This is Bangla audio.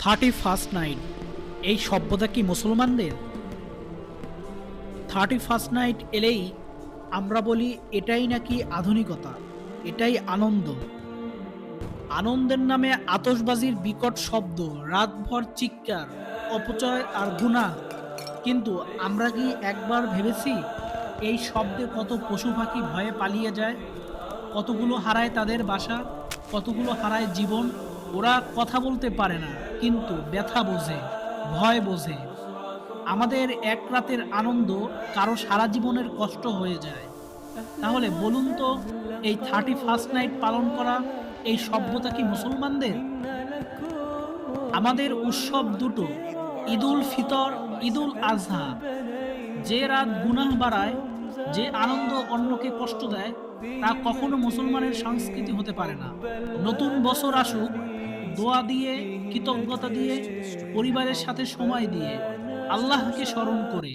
31st নাইট এই সভ্যতা কি মুসলমানদের? 31st নাইট এলেই আমরা বলি এটাই নাকি আধুনিকতা, এটাই আনন্দ। আনন্দের নামে আতশবাজির বিকট শব্দ, রাতভর চিৎকার, অপচয় আর গুনাহ। কিন্তু আমরা কি একবার ভেবেছি এই শব্দে কত পশু পাখি ভয়ে পালিয়ে যায়, কতগুলো হারায় তাদের বাসা, কতগুলো হারায় জীবন। ওরা কথা বলতে পারে না, কিন্তু ব্যথা বোঝে, ভয় বোঝে। আমাদের এক রাতের আনন্দ কারো সারা জীবনের কষ্ট হয়ে যায়। তাহলে বলুন তো, এই 31st নাইট পালন করা এই সভ্যতা কি মুসলমানদের? আমাদের উৎসব দুটো, ঈদুল ফিতর, ঈদুল আজহা। যে রাত গুনাহ বাড়ায়, যে আনন্দ অন্যকে কষ্ট দেয়, তা কখনো মুসলমানের সংস্কৃতি হতে পারে না। নতুন বছর আসুক, দোয়া দিয়ে, কৃতজ্ঞতা দিয়ে, পরিবারের সাথে সময় দিয়ে, আল্লাহকে স্মরণ করে